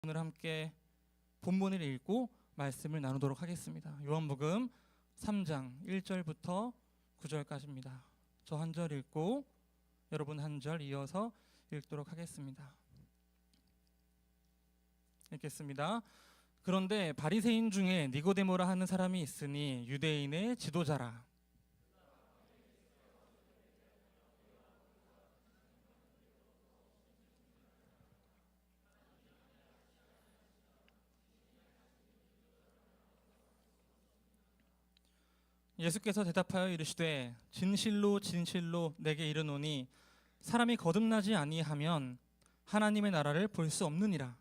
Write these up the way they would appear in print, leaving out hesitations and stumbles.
오늘 함께 본문을 읽고 말씀을 나누도록 하겠습니다. 요한복음 3장 1절부터 9절까지입니다. 저 한 절 읽고 여러분 한 절 이어서 읽도록 하겠습니다. 읽겠습니다. 그런데 바리새인 중에 니고데모라 하는 사람이 있으니 유대인의 지도자라. 예수께서 대답하여 이르시되 진실로 진실로 내게 이르노니 사람이 거듭나지 아니하면 하나님의 나라를 볼 수 없느니라.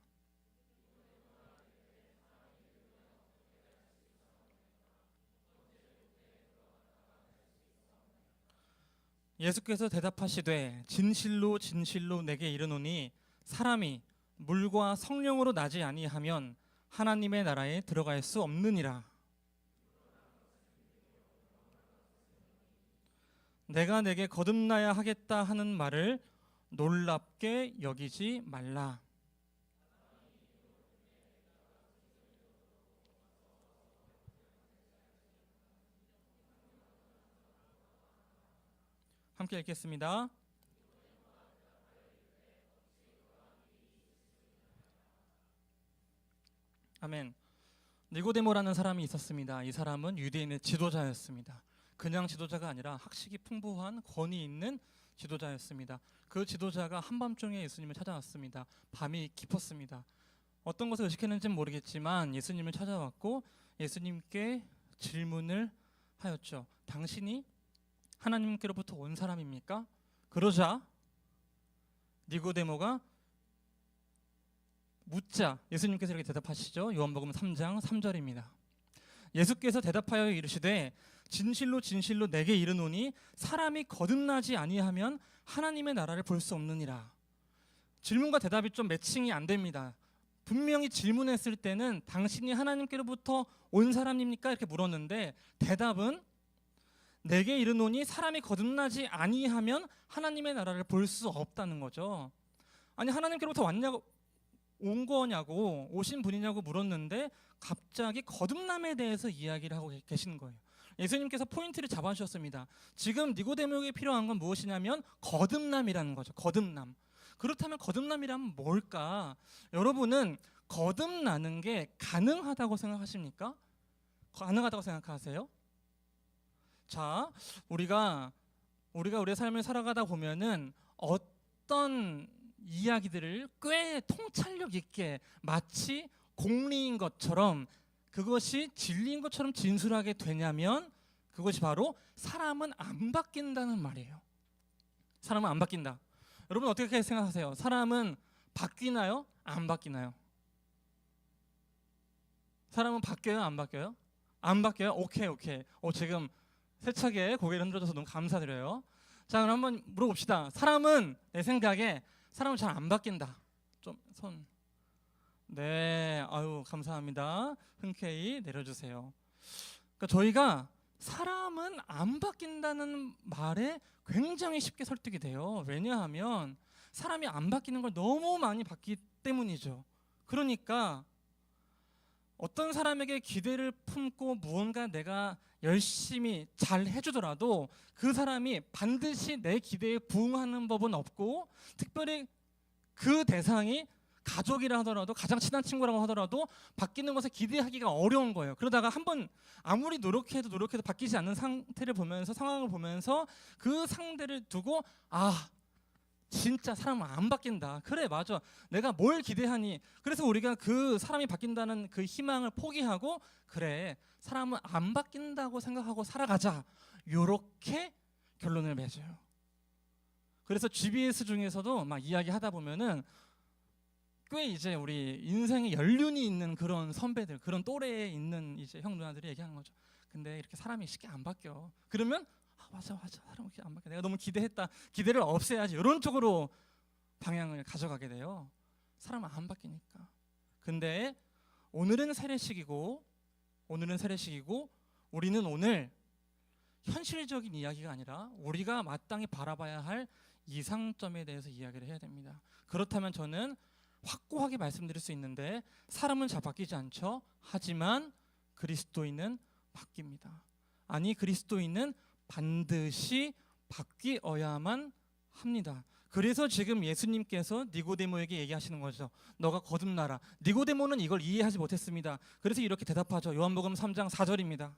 예수께서 대답하시되 진실로 진실로 내게 이르노니 사람이 물과 성령으로 나지 아니하면 하나님의 나라에 들어갈 수 없느니라. 내가 내게 거듭나야 하겠다 하는 말을 놀랍게 여기지 말라. 함께 읽겠습니다. 아멘. 니고데모라는 사람이 있었습니다. 이 사람은 유대인의 지도자였습니다. 그냥 지도자가 아니라 학식이 풍부한 권위 있는 지도자였습니다. 그 지도자가 한밤중에 예수님을 찾아왔습니다. 밤이 깊었습니다. 어떤 것을 의식했는지는 모르겠지만 예수님을 찾아왔고 예수님께 질문을 하였죠. 당신이 하나님께로부터 온 사람입니까? 그러자 니고데모가 묻자 예수님께서 이렇게 대답하시죠. 요한복음 3장 3절입니다. 예수께서 대답하여 이르시되 진실로 진실로 내게 이르노니 사람이 거듭나지 아니하면 하나님의 나라를 볼 수 없느니라. 질문과 대답이 좀 매칭이 안 됩니다. 분명히 질문했을 때는 당신이 하나님께로부터 온 사람입니까? 이렇게 물었는데 대답은 내게 이르노니 사람이 거듭나지 아니하면 하나님의 나라를 볼 수 없다는 거죠. 아니 하나님께로부터 온 거냐고 오신 분이냐고 물었는데 갑자기 거듭남에 대해서 이야기를 하고 계시는 거예요. 예수님께서 포인트를 잡아주셨습니다. 지금 니고데모에게 필요한 건 무엇이냐면 거듭남이라는 거죠. 거듭남. 그렇다면 거듭남이라면 뭘까? 여러분은 거듭나는 게 가능하다고 생각하십니까? 가능하다고 생각하세요? 자, 우리가 우리의 삶을 살아가다 보면은 어떤 이야기들을 꽤 통찰력 있게 마치 공리인 것처럼 그것이 진리인 것처럼 진술하게 되냐면 그것이 바로 사람은 안 바뀐다는 말이에요. 사람은 안 바뀐다. 여러분 어떻게 생각하세요? 사람은 바뀌나요? 안 바뀌나요? 사람은 바뀌어요? 안 바뀌어요? 안 바뀌어요? 오케이. 지금 세차게 고개를 흔들어줘서 너무 감사드려요. 자, 그럼 한번 물어봅시다. 사람은 내 생각에 사람은 잘 안 바뀐다. 좀 손. 네, 아유 감사합니다. 흔쾌히 내려주세요. 그러니까 저희가 사람은 안 바뀐다는 말에 굉장히 쉽게 설득이 돼요. 왜냐하면 사람이 안 바뀌는 걸 너무 많이 봤기 때문이죠. 그러니까 어떤 사람에게 기대를 품고 무언가 내가 열심히 잘 해주더라도 그 사람이 반드시 내 기대에 부응하는 법은 없고 특별히 그 대상이 가족이라 하더라도 가장 친한 친구라고 하더라도 바뀌는 것을 기대하기가 어려운 거예요. 그러다가 한번 아무리 노력해도 바뀌지 않는 상태를 보면서 상황을 보면서 그 상대를 두고 진짜 사람은 안 바뀐다. 그래 맞아. 내가 뭘 기대하니. 그래서 우리가 그 사람이 바뀐다는 그 희망을 포기하고 그래 사람은 안 바뀐다고 생각하고 살아가자. 요렇게 결론을 맺어요. 그래서 GBS 중에서도 막 이야기하다 보면은 꽤 이제 우리 인생에 연륜이 있는 그런 선배들, 그런 또래에 있는 이제 형 누나들이 얘기하는 거죠. 근데 이렇게 사람이 쉽게 안 바뀌어. 그러면 맞아 사람 이렇게 안 바뀌어. 내가 너무 기대했다. 기대를 없애야지. 이런 쪽으로 방향을 가져가게 돼요. 사람은 안 바뀌니까. 근데 오늘은 세례식이고 우리는 오늘 현실적인 이야기가 아니라 우리가 마땅히 바라봐야 할 이상점에 대해서 이야기를 해야 됩니다. 그렇다면 저는 확고하게 말씀드릴 수 있는데 사람은 잘 바뀌지 않죠. 하지만 그리스도인은 바뀝니다. 아니, 그리스도인은 반드시 바뀌어야만 합니다. 그래서 지금 예수님께서 니고데모에게 얘기하시는 거죠. 너가 거듭나라. 니고데모는 이걸 이해하지 못했습니다. 그래서 이렇게 대답하죠. 요한복음 3장 4절입니다.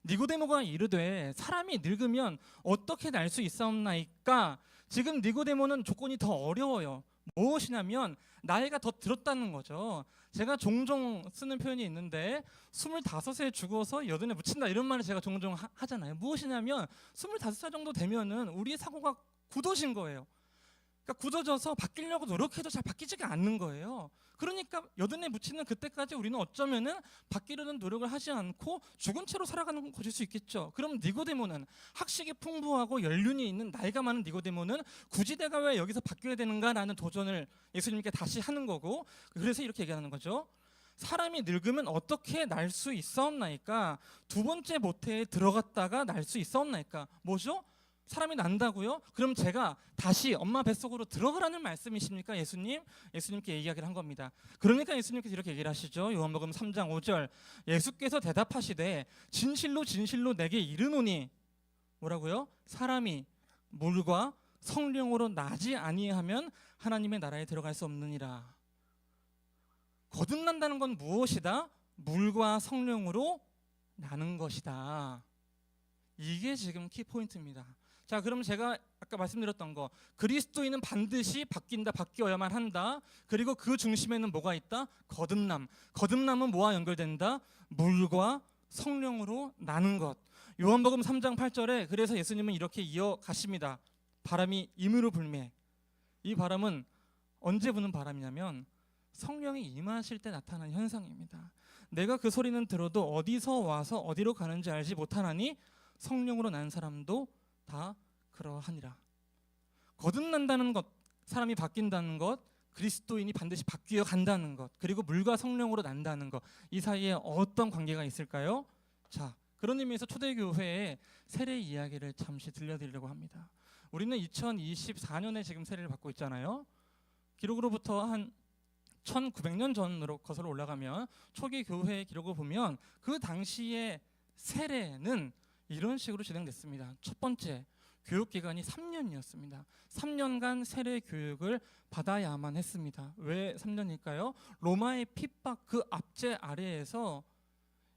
니고데모가 이르되 사람이 늙으면 어떻게 날 수 있사옵나이까. 지금 니고데모는 조건이 더 어려워요. 무엇이냐면 나이가 더 들었다는 거죠. 제가 종종 쓰는 표현이 있는데 25세 죽어서 80에 묻힌다, 이런 말을 제가 종종 하잖아요. 무엇이냐면 25살 정도 되면은 우리의 사고가 굳어진 거예요. 그러니까 굳어져서 바뀌려고 노력해도 잘 바뀌지가 않는 거예요. 그러니까 80에 묻히는 그때까지 우리는 어쩌면은 바뀌려는 노력을 하지 않고 죽은 채로 살아가는 것일 수 있겠죠. 그럼 니고데모는, 학식이 풍부하고 연륜이 있는 나이가 많은 니고데모는 굳이 내가 왜 여기서 바뀌어야 되는가라는 도전을 예수님께 다시 하는 거고, 그래서 이렇게 얘기하는 거죠. 사람이 늙으면 어떻게 날 수 있사옵나이까. 두 번째 모태에 들어갔다가 날 수 있사옵나이까. 뭐죠? 사람이 난다고요? 그럼 제가 다시 엄마 뱃속으로 들어가라는 말씀이십니까? 예수님께 얘기하기를 한 겁니다. 그러니까 예수님께서 이렇게 얘기를 하시죠. 요한복음 3장 5절. 예수께서 대답하시되 진실로 진실로 내게 이르노니, 뭐라고요? 사람이 물과 성령으로 나지 아니하면 하나님의 나라에 들어갈 수 없느니라. 거듭난다는 건 무엇이다? 물과 성령으로 나는 것이다. 이게 지금 키포인트입니다. 자, 그럼 제가 아까 말씀드렸던 거, 그리스도인은 반드시 바뀐다, 바뀌어야만 한다. 그리고 그 중심에는 뭐가 있다? 거듭남. 거듭남은 뭐와 연결된다? 물과 성령으로 나는 것. 요한복음 3장 8절에 그래서 예수님은 이렇게 이어가십니다. 바람이 임으로 불매. 이 바람은 언제 부는 바람이냐면 성령이 임하실 때 나타나는 현상입니다. 내가 그 소리는 들어도 어디서 와서 어디로 가는지 알지 못하나니 성령으로 난 사람도 다 그러하니라. 거듭난다는 것, 사람이 바뀐다는 것, 그리스도인이 반드시 바뀌어 간다는 것, 그리고 물과 성령으로 난다는 것, 이 사이에 어떤 관계가 있을까요? 자, 그런 의미에서 초대교회의 세례 이야기를 잠시 들려드리려고 합니다. 우리는 2024년에 지금 세례를 받고 있잖아요. 기록으로부터 한 1900년 전으로 거슬러 올라가면 초기 교회의 기록을 보면 그 당시의 세례는 이런 식으로 진행됐습니다. 첫 번째, 교육기간이 3년이었습니다. 3년간 세례 교육을 받아야만 했습니다. 왜 3년일까요? 로마의 핍박 그 압제 아래에서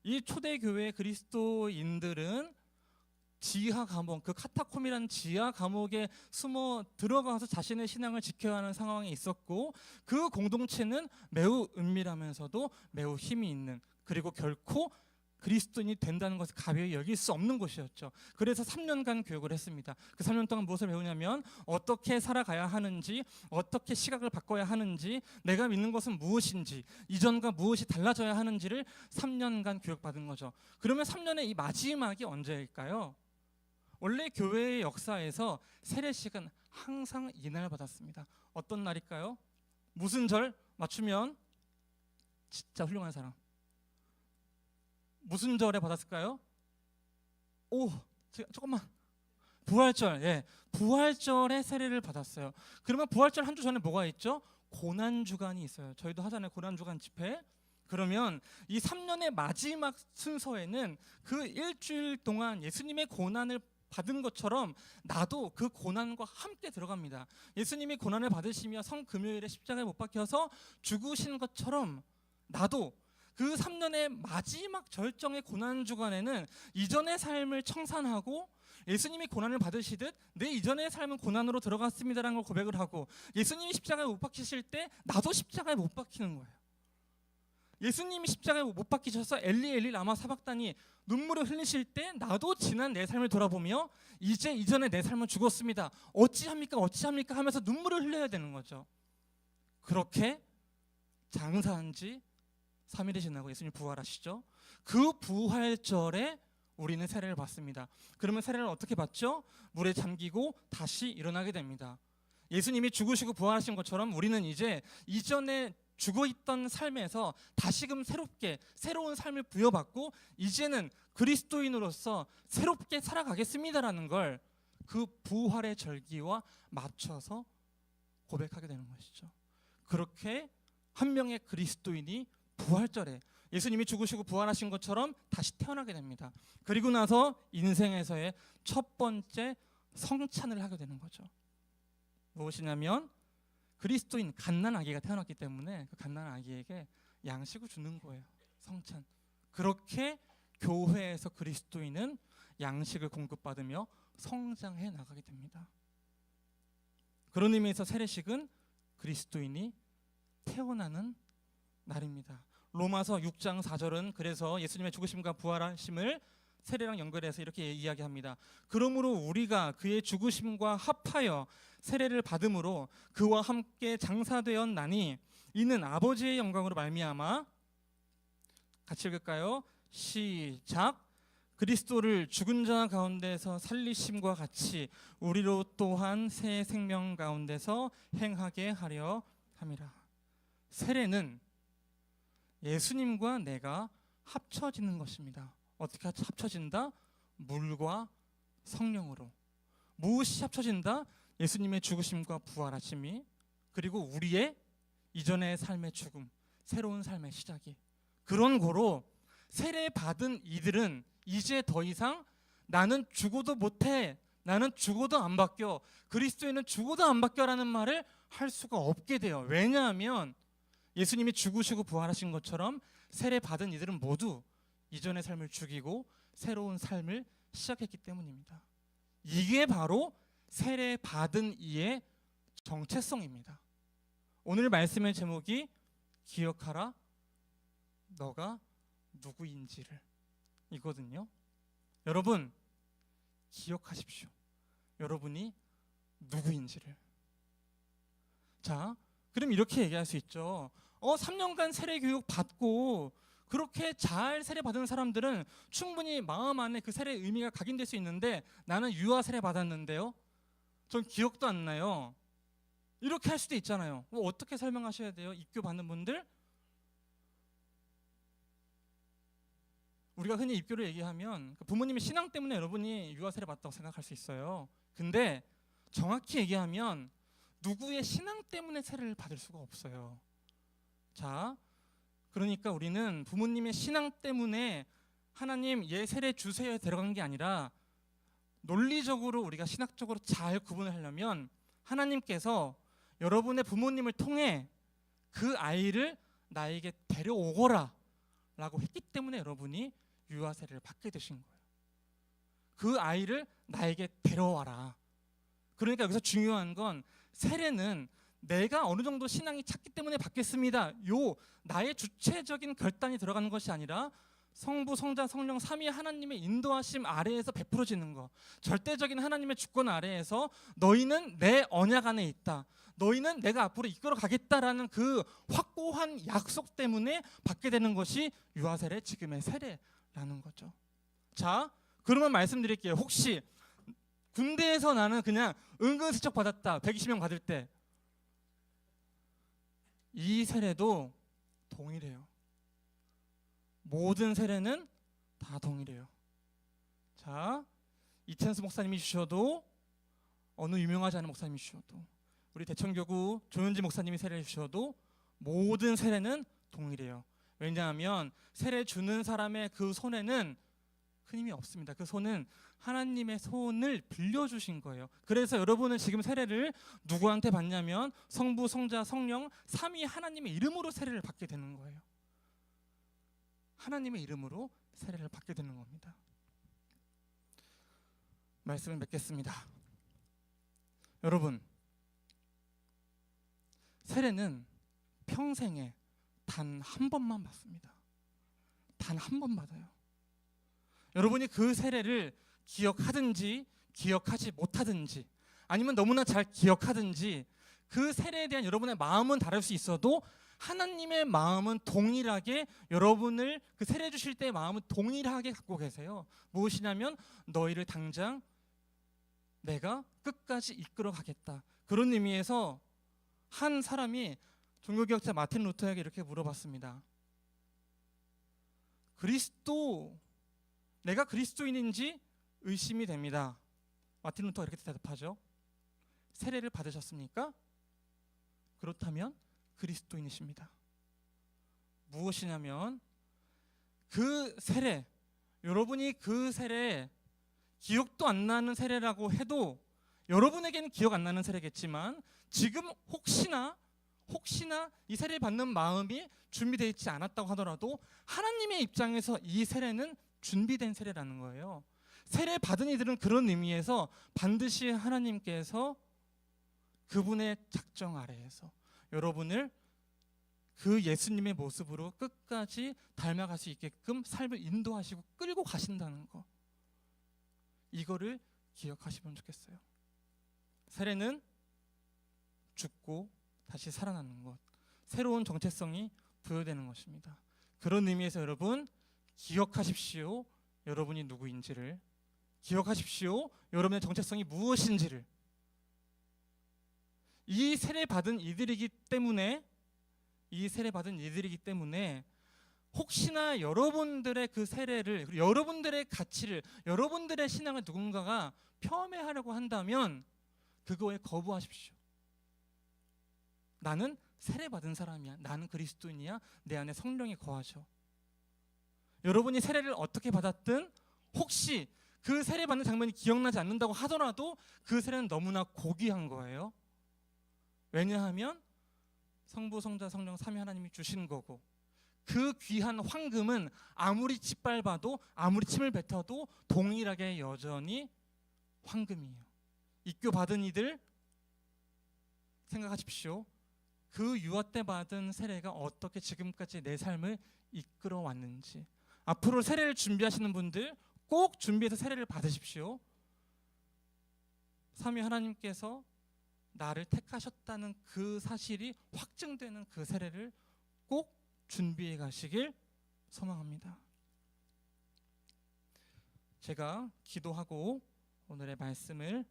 이 초대교회 그리스도인들은 지하 감옥, 그 카타콤이라는 지하 감옥에 숨어 들어가서 자신의 신앙을 지켜야 하는 상황에 있었고, 그 공동체는 매우 은밀하면서도 매우 힘이 있는, 그리고 결코 그리스도인이 된다는 것을 가벼이 여길 수 없는 곳이었죠. 그래서 3년간 교육을 했습니다. 그 3년 동안 무엇을 배우냐면 어떻게 살아가야 하는지, 어떻게 시각을 바꿔야 하는지, 내가 믿는 것은 무엇인지, 이전과 무엇이 달라져야 하는지를 3년간 교육받은 거죠. 그러면 3년의 이 마지막이 언제일까요? 원래 교회의 역사에서 세례식은 항상 이날 받았습니다. 어떤 날일까요? 무슨 절 맞추면 진짜 훌륭한 사람. 무슨 절에 받았을까요? 잠깐만. 부활절. 예. 부활절에 세례를 받았어요. 그러면 부활절 한 주 전에 뭐가 있죠? 고난주간이 있어요. 저희도 하잖아요. 고난주간 집회. 그러면 이 3년의 마지막 순서에는 그 일주일 동안 예수님의 고난을 받은 것처럼 나도 그 고난과 함께 들어갑니다. 예수님이 고난을 받으시며 성금요일에 십자가에 못 박혀서 죽으신 것처럼 나도 그 3년의 마지막 절정의 고난 주간에는 이전의 삶을 청산하고, 예수님이 고난을 받으시듯 내 이전의 삶은 고난으로 들어갔습니다라는 걸 고백을 하고, 예수님이 십자가에 못 박히실 때 나도 십자가에 못 박히는 거예요. 예수님이 십자가에 못 박히셔서 엘리 엘리 라마 사박다니 눈물을 흘리실 때 나도 지난 내 삶을 돌아보며 이제 이전에 내 삶은 죽었습니다, 어찌합니까 어찌합니까 하면서 눈물을 흘려야 되는 거죠. 그렇게 장사한 지 3일이 지나고 예수님 부활하시죠. 그 부활절에 우리는 세례를 받습니다. 그러면 세례를 어떻게 받죠? 물에 잠기고 다시 일어나게 됩니다. 예수님이 죽으시고 부활하신 것처럼 우리는 이제 이전에 죽어있던 삶에서 다시금 새로운 삶을 부여받고 이제는 그리스도인으로서 새롭게 살아가겠습니다라는 걸 그 부활의 절기와 맞춰서 고백하게 되는 것이죠. 그렇게 한 명의 그리스도인이 부활절에 예수님이 죽으시고 부활하신 것처럼 다시 태어나게 됩니다. 그리고 나서 인생에서의 첫 번째 성찬을 하게 되는 거죠. 무엇이냐면 그리스도인 갓난아기가 태어났기 때문에 그 갓난아기에게 양식을 주는 거예요. 성찬. 그렇게 교회에서 그리스도인은 양식을 공급받으며 성장해 나가게 됩니다. 그런 의미에서 세례식은 그리스도인이 태어나는 날입니다. 로마서 6장 4절은 그래서 예수님의 죽으심과 부활하심을 세례랑 연결해서 이렇게 이야기합니다. 그러므로 우리가 그의 죽으심과 합하여 세례를 받음으로 그와 함께 장사되었나니 이는 아버지의 영광으로 말미암아, 같이 읽을까요? 시작. 그리스도를 죽은 자 가운데서 살리심과 같이 우리로 또한 새 생명 가운데서 행하게 하려 함이라. 세례는 예수님과 내가 합쳐지는 것입니다. 어떻게 합쳐진다? 물과 성령으로. 무엇이 합쳐진다? 예수님의 죽으심과 부활하심이, 그리고 우리의 이전의 삶의 죽음, 새로운 삶의 시작이. 그런 거로 세례 받은 이들은 이제 더 이상 나는 죽어도 못해, 나는 죽어도 안 바뀌어, 그리스도인은 죽어도 안 바뀌어라는 말을 할 수가 없게 돼요. 왜냐하면 예수님이 죽으시고 부활하신 것처럼 세례 받은 이들은 모두 이전의 삶을 죽이고 새로운 삶을 시작했기 때문입니다. 이게 바로 세례 받은 이의 정체성입니다. 오늘 말씀의 제목이 기억하라 너가 누구인지를 이거든요. 여러분 기억하십시오. 여러분이 누구인지를. 자, 그럼 이렇게 얘기할 수 있죠. 3년간 세례 교육 받고 그렇게 잘 세례 받은 사람들은 충분히 마음 안에 그 세례의 의미가 각인될 수 있는데 나는 유아 세례 받았는데요, 전 기억도 안 나요. 이렇게 할 수도 있잖아요. 어떻게 설명하셔야 돼요? 입교 받는 분들? 우리가 흔히 입교를 얘기하면 부모님의 신앙 때문에 여러분이 유아 세례 받았다고 생각할 수 있어요. 근데 정확히 얘기하면 누구의 신앙 때문에 세례를 받을 수가 없어요. 자, 그러니까 우리는 부모님의 신앙 때문에 하나님 얘 세례 주세요에 들어간 게 아니라 논리적으로 우리가 신학적으로 잘 구분을 하려면 하나님께서 여러분의 부모님을 통해 그 아이를 나에게 데려오거라 라고 했기 때문에 여러분이 유아 세례를 받게 되신 거예요. 그 아이를 나에게 데려와라. 그러니까 여기서 중요한 건 세례는 내가 어느 정도 신앙이 찼기 때문에 받겠습니다, 요 나의 주체적인 결단이 들어가는 것이 아니라 성부, 성자, 성령 삼위 하나님의 인도하심 아래에서 베풀어지는 것, 절대적인 하나님의 주권 아래에서 너희는 내 언약 안에 있다, 너희는 내가 앞으로 이끌어 가겠다라는 그 확고한 약속 때문에 받게 되는 것이 유아 세례, 지금의 세례라는 거죠. 자, 그러면 말씀드릴게요. 혹시 군대에서 나는 그냥 은근슬쩍 받았다, 120명 받을 때, 이 세례도 동일해요. 모든 세례는 다 동일해요. 자, 이찬수 목사님이 주셔도, 어느 유명하지 않은 목사님이 주셔도, 우리 대천교구 조현지 목사님이 세례를 주셔도 모든 세례는 동일해요. 왜냐하면 세례 주는 사람의 그 손에는 큰 힘이 없습니다. 그 손은 하나님의 손을 빌려주신 거예요. 그래서 여러분은 지금 세례를 누구한테 받냐면 성부, 성자, 성령 삼위 하나님의 이름으로 세례를 받게 되는 거예요. 하나님의 이름으로 세례를 받게 되는 겁니다. 말씀을 맺겠습니다. 여러분, 세례는 평생에 단 한 번만 받습니다. 단 한 번 받아요. 여러분이 그 세례를 기억하든지 기억하지 못하든지, 아니면 너무나 잘 기억하든지, 그 세례에 대한 여러분의 마음은 다를 수 있어도 하나님의 마음은 동일하게, 여러분을 그 세례 주실 때의 마음은 동일하게 갖고 계세요. 무엇이냐면 너희를 당장 내가 끝까지 이끌어 가겠다. 그런 의미에서 한 사람이 종교개혁자 마틴 루터에게 이렇게 물어봤습니다. 내가 그리스도인인지 의심이 됩니다. 마틴 루터가 이렇게 대답하죠. 세례를 받으셨습니까? 그렇다면 그리스도인이십니다. 무엇이냐면 그 세례, 여러분이 그 세례 기억도 안 나는 세례라고 해도 여러분에게는 기억 안 나는 세례겠지만 지금 혹시나 이 세례 받는 마음이 준비되어 있지 않았다고 하더라도 하나님의 입장에서 이 세례는 준비된 세례라는 거예요. 세례 받은 이들은 그런 의미에서 반드시 하나님께서 그분의 작정 아래에서 여러분을 그 예수님의 모습으로 끝까지 닮아갈 수 있게끔 삶을 인도하시고 끌고 가신다는 거, 이거를 기억하시면 좋겠어요. 세례는 죽고 다시 살아나는 것, 새로운 정체성이 부여되는 것입니다. 그런 의미에서 여러분 기억하십시오. 여러분이 누구인지를 기억하십시오. 여러분의 정체성이 무엇인지를. 이 세례 받은 이들이기 때문에 혹시나 여러분들의 그 세례를, 여러분들의 가치를, 여러분들의 신앙을 누군가가 폄훼하려고 한다면 그거에 거부하십시오. 나는 세례 받은 사람이야. 나는 그리스도인이야. 내 안에 성령이 거하셔. 여러분이 세례를 어떻게 받았든 혹시 그 세례 받는 장면이 기억나지 않는다고 하더라도 그 세례는 너무나 고귀한 거예요. 왜냐하면 성부, 성자, 성령 삼위 하나님이 주신 거고, 그 귀한 황금은 아무리 짓밟아도 아무리 침을 뱉어도 동일하게 여전히 황금이에요. 입교 받은 이들 생각하십시오. 그 유아 때 받은 세례가 어떻게 지금까지 내 삶을 이끌어 왔는지. 앞으로 세례를 준비하시는 분들 꼭 준비해서 세례를 받으십시오. 삼위 하나님께서 나를 택하셨다는 그 사실이 확증되는 그 세례를 꼭 준비해 가시길 소망합니다. 제가 기도하고 오늘의 말씀을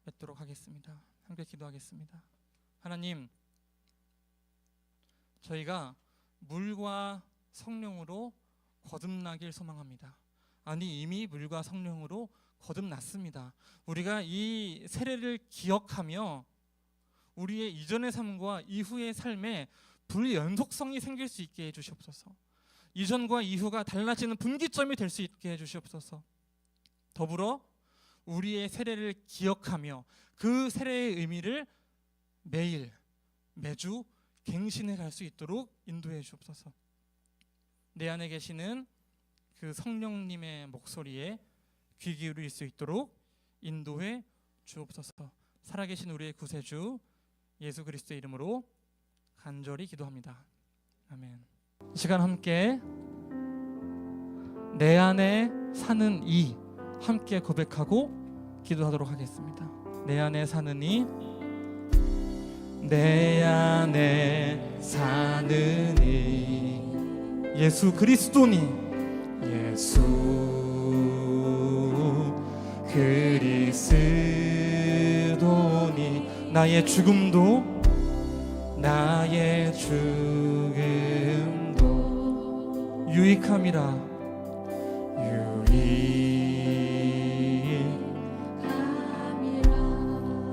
맺도록 하겠습니다. 함께 기도하겠습니다. 하나님, 저희가 물과 성령으로 거듭나길 소망합니다. 아니, 이미 물과 성령으로 거듭났습니다. 우리가 이 세례를 기억하며 우리의 이전의 삶과 이후의 삶에 불연속성이 생길 수 있게 해주시옵소서. 이전과 이후가 달라지는 분기점이 될 수 있게 해주시옵소서. 더불어 우리의 세례를 기억하며 그 세례의 의미를 매일 매주 갱신해 갈 수 있도록 인도해 주옵소서. 내 안에 계시는 그 성령님의 목소리에 귀 기울일 수 있도록 인도해 주옵소서. 살아계신 우리의 구세주 예수 그리스도의 이름으로 간절히 기도합니다. 아멘. 이 시간 함께 내 안에 사는 이 함께 고백하고 기도하도록 하겠습니다. 내 안에 사는 이, 내 안에 사는 이 예수 그리스도니, 예수 그리스도니, 나의 죽음도 유익함이라.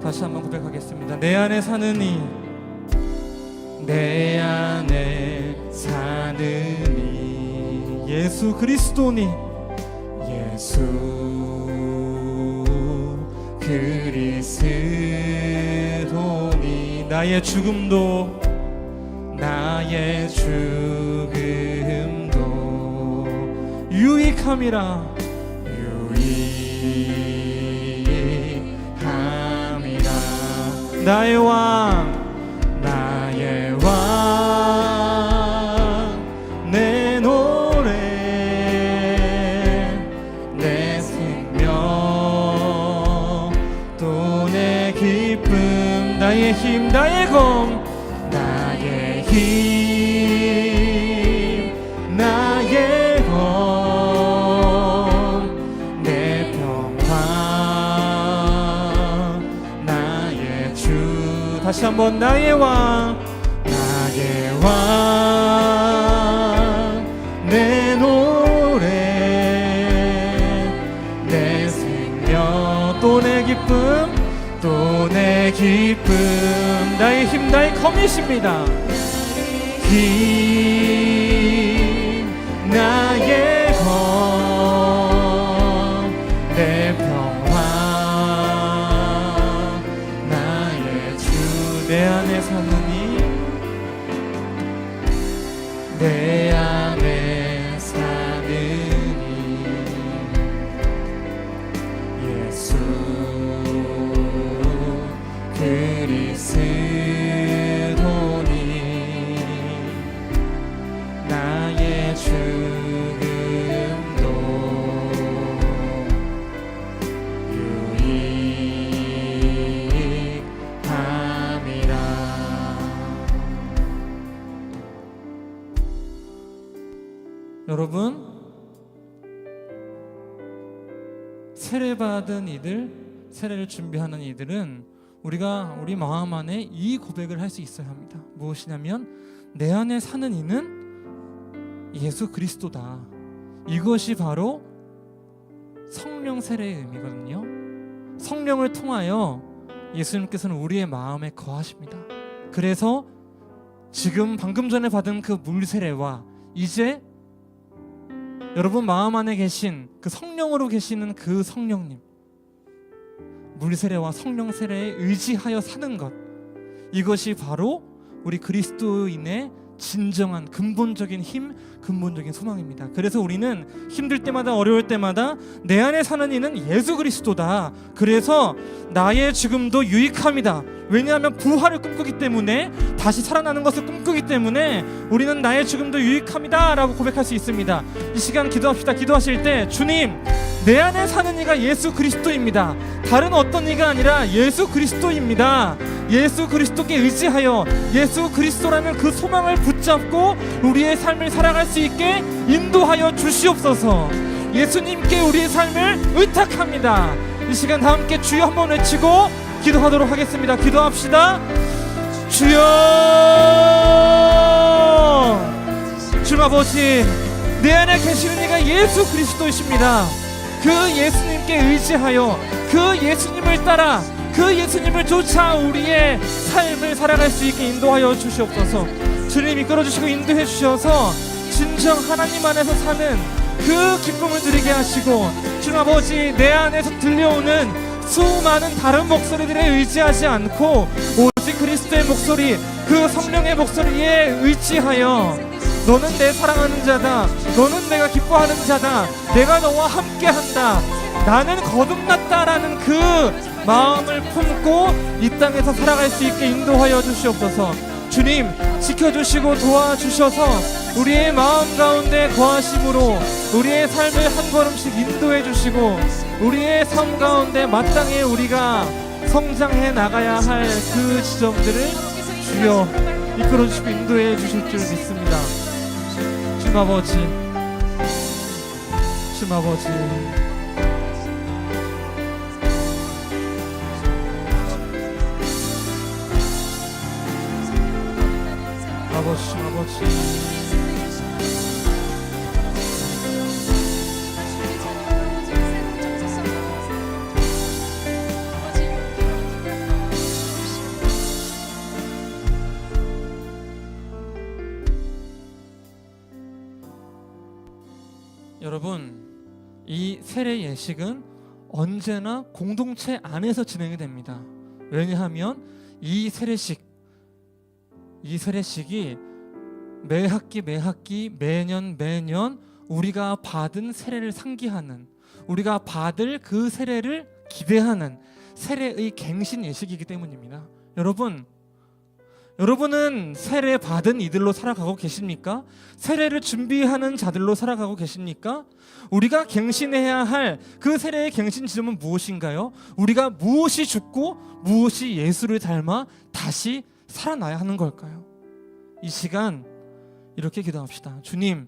다시 한번 고백하겠습니다. 내 안에 사는 이, 내 안에 사는 이 예수 그리스도니, 예수 그리스도니, 나의 죽음도 유익함이라. 나의 왕, 나의 왕, 내 노래, 내 생명, 또 내 기쁨, 나의 힘, 나의 검, 나의 힘, 나의 검, 내 평강, 나의 주. 다시 한번 나의 왕, 나의 왕, 내 노래, 내 생명, 또 내 기쁨, 또 내 기쁨, 나의 힘, 나의 섬이십니다. 긴 나의 것, 내 평화, 나의 주, 내 안에 사느니, 내 안에 사느니, 예수 그리스도니 나의 죽음도 유익함이라. 여러분, 세례받은 이들, 세례를 준비하는 이들은 우리가 우리 마음 안에 이 고백을 할 수 있어야 합니다. 무엇이냐면 내 안에 사는 이는 예수 그리스도다. 이것이 바로 성령 세례의 의미거든요. 성령을 통하여 예수님께서는 우리의 마음에 거하십니다. 그래서 지금 방금 전에 받은 그 물 세례와 이제 여러분 마음 안에 계신 그 성령으로 계시는 그 성령님, 물 세례와 성령 세례에 의지하여 사는 것, 이것이 바로 우리 그리스도인의 진정한 근본적인 힘, 근본적인 소망입니다. 그래서 우리는 힘들 때마다 어려울 때마다 내 안에 사는 이는 예수 그리스도다. 그래서 나의 죽음도 유익함이다. 왜냐하면 부활을 꿈꾸기 때문에, 다시 살아나는 것을 꿈꾸기 때문에 우리는 나의 죽음도 유익함이다 라고 고백할 수 있습니다. 이 시간 기도합시다. 기도하실 때 주님, 내 안에 사는 이가 예수 그리스도입니다. 다른 어떤 이가 아니라 예수 그리스도입니다. 예수 그리스도께 의지하여 예수 그리스도라는 그 소망을 붙잡고 우리의 삶을 살아갈 수 있게 인도하여 주시옵소서. 예수님께 우리의 삶을 의탁합니다. 이 시간 다 함께 주여 한번 외치고 기도하도록 하겠습니다. 기도합시다. 주여, 주님 아버지, 내 안에 계시는 이가 예수 그리스도이십니다. 그 예수님께 의지하여 그 예수님을 따라 그 예수님을 쫓아 우리의 삶을 살아갈 수 있게 인도하여 주시옵소서. 주님 이끌어 주시고 인도해 주셔서 진정 하나님 안에서 사는 그 기쁨을 누리게 하시고, 주님 아버지, 내 안에서 들려오는 수많은 다른 목소리들에 의지하지 않고 오직 그리스도의 목소리, 그 성령의 목소리에 의지하여 너는 내 사랑하는 자다, 너는 내가 기뻐하는 자다, 내가 너와 함께한다, 나는 거듭났다라는 그 마음을 품고 이 땅에서 살아갈 수 있게 인도하여 주시옵소서. 주님 지켜주시고 도와주셔서 우리의 마음 가운데 거하심으로 우리의 삶을 한 걸음씩 인도해 주시고 우리의 삶 가운데 마땅히 우리가 성장해 나가야 할 그 지점들을 주여 이끌어 주시고 인도해 주실 줄 믿습니다. 주님 아버지, 주님 아버지, 아버지, 아버지, 여러분, 이 세례 예식은 언제나 공동체 안에서 진행이 됩니다. 왜냐하면 이 세례식이 매 학기 매년 우리가 받은 세례를 상기하는, 우리가 받을 그 세례를 기대하는 세례의 갱신 예식이기 때문입니다. 여러분은 세례 받은 이들로 살아가고 계십니까? 세례를 준비하는 자들로 살아가고 계십니까? 우리가 갱신해야 할 그 세례의 갱신 지점은 무엇인가요? 우리가 무엇이 죽고 무엇이 예수를 닮아 다시 살아나야 하는 걸까요? 이 시간 이렇게 기도합시다. 주님,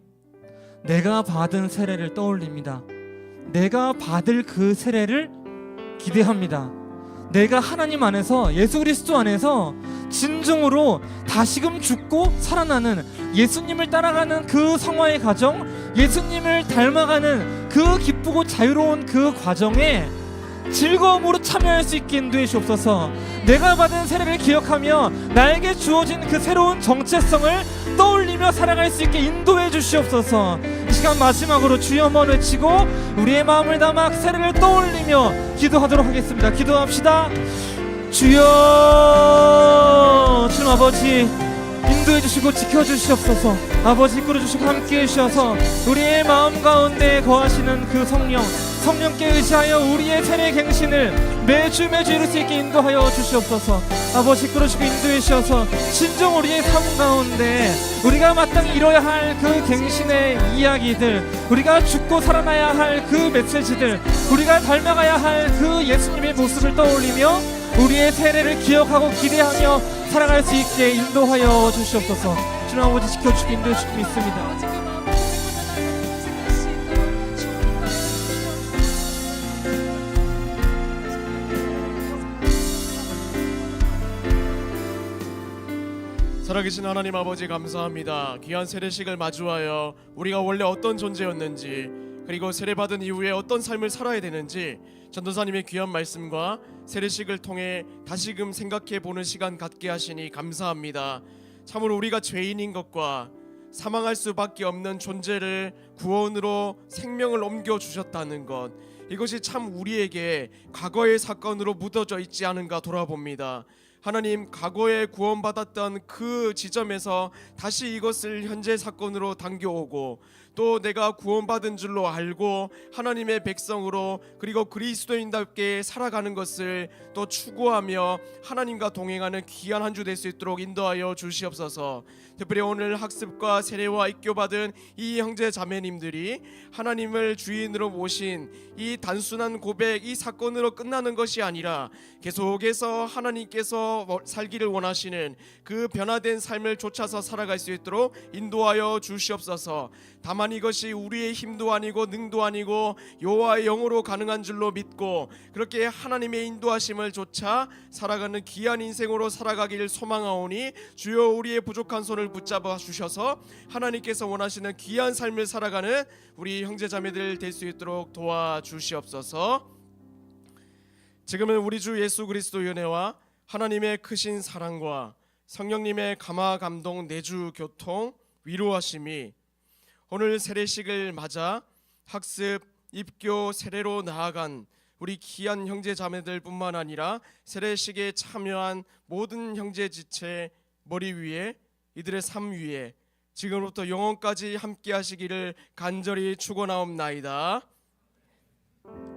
내가 받은 세례를 떠올립니다. 내가 받을 그 세례를 기대합니다. 내가 하나님 안에서, 예수 그리스도 안에서 진정으로 다시금 죽고 살아나는, 예수님을 따라가는 그 성화의 과정, 예수님을 닮아가는 그 기쁘고 자유로운 그 과정에 즐거움으로 참여할 수 있게 인도해 주옵소서. 내가 받은 세례를 기억하며 나에게 주어진 그 새로운 정체성을 떠올리며 살아갈 수 있게 인도해 주시옵소서. 이 시간 마지막으로 주여 한번 외치고 우리의 마음을 담아 세례를 떠올리며 기도하도록 하겠습니다. 기도합시다. 주여, 주님 아버지 인도해 주시고 지켜 주시옵소서. 아버지 이끌어 주시고 함께 해 주셔서 우리의 마음 가운데 거하시는 그 성령께 의지하여 우리의 세례 갱신을 매주 이룰 수 있게 인도하여 주시옵소서. 아버지 이끌어 주시고 인도해 주셔서 진정 우리의 삶 가운데 우리가 마땅히 이뤄야 할 그 갱신의 이야기들, 우리가 죽고 살아나야 할 그 메시지들, 우리가 닮아가야 할 그 예수님의 모습을 떠올리며 우리의 세례를 기억하고 기대하며 살아갈 수 있게 인도하여 주시옵소서. 주님 아버지 지켜주시고 인도해 주시고 믿습니다. 살아계신 하나님 아버지 감사합니다. 귀한 세례식을 마주하여 우리가 원래 어떤 존재였는지, 그리고 세례받은 이후에 어떤 삶을 살아야 되는지 전도사님의 귀한 말씀과 세례식을 통해 다시금 생각해 보는 시간 갖게 하시니 감사합니다. 참으로 우리가 죄인인 것과 사망할 수밖에 없는 존재를 구원으로 생명을 옮겨 주셨다는 것, 이것이 참 우리에게 과거의 사건으로 묻어져 있지 않은가 돌아봅니다. 하나님, 과거에 구원받았던 그 지점에서 다시 이것을 현재 사건으로 당겨오고, 또 내가 구원받은 줄로 알고 하나님의 백성으로 그리고 그리스도인답게 살아가는 것을 또 추구하며 하나님과 동행하는 귀한 한 주 될 수 있도록 인도하여 주시옵소서. 특별히 오늘 학습과 세례와 입교받은 이 형제 자매님들이 하나님을 주인으로 모신 이 단순한 고백, 이 사건으로 끝나는 것이 아니라 계속해서 하나님께서 살기를 원하시는 그 변화된 삶을 쫓아서 살아갈 수 있도록 인도하여 주시옵소서. 다만 이것이 우리의 힘도 아니고 능도 아니고 여호와의 영으로 가능한 줄로 믿고 그렇게 하나님의 인도하심을 쫓아 살아가는 귀한 인생으로 살아가기를 소망하오니 주여 우리의 부족한 손을 붙잡아 주셔서 하나님께서 원하시는 귀한 삶을 살아가는 우리 형제자매들 될 수 있도록 도와주시옵소서. 지금은 우리 주 예수 그리스도의 은혜와 하나님의 크신 사랑과 성령님의 감화 감동 내주 교통 위로하심이 오늘 세례식을 맞아 학습, 입교, 세례로 나아간 우리 귀한 형제 자매들 뿐만 아니라 세례식에 참여한 모든 형제 지체 머리 위에, 이들의 삶 위에 지금부터 영원까지 함께 하시기를 간절히 축원하옵나이다.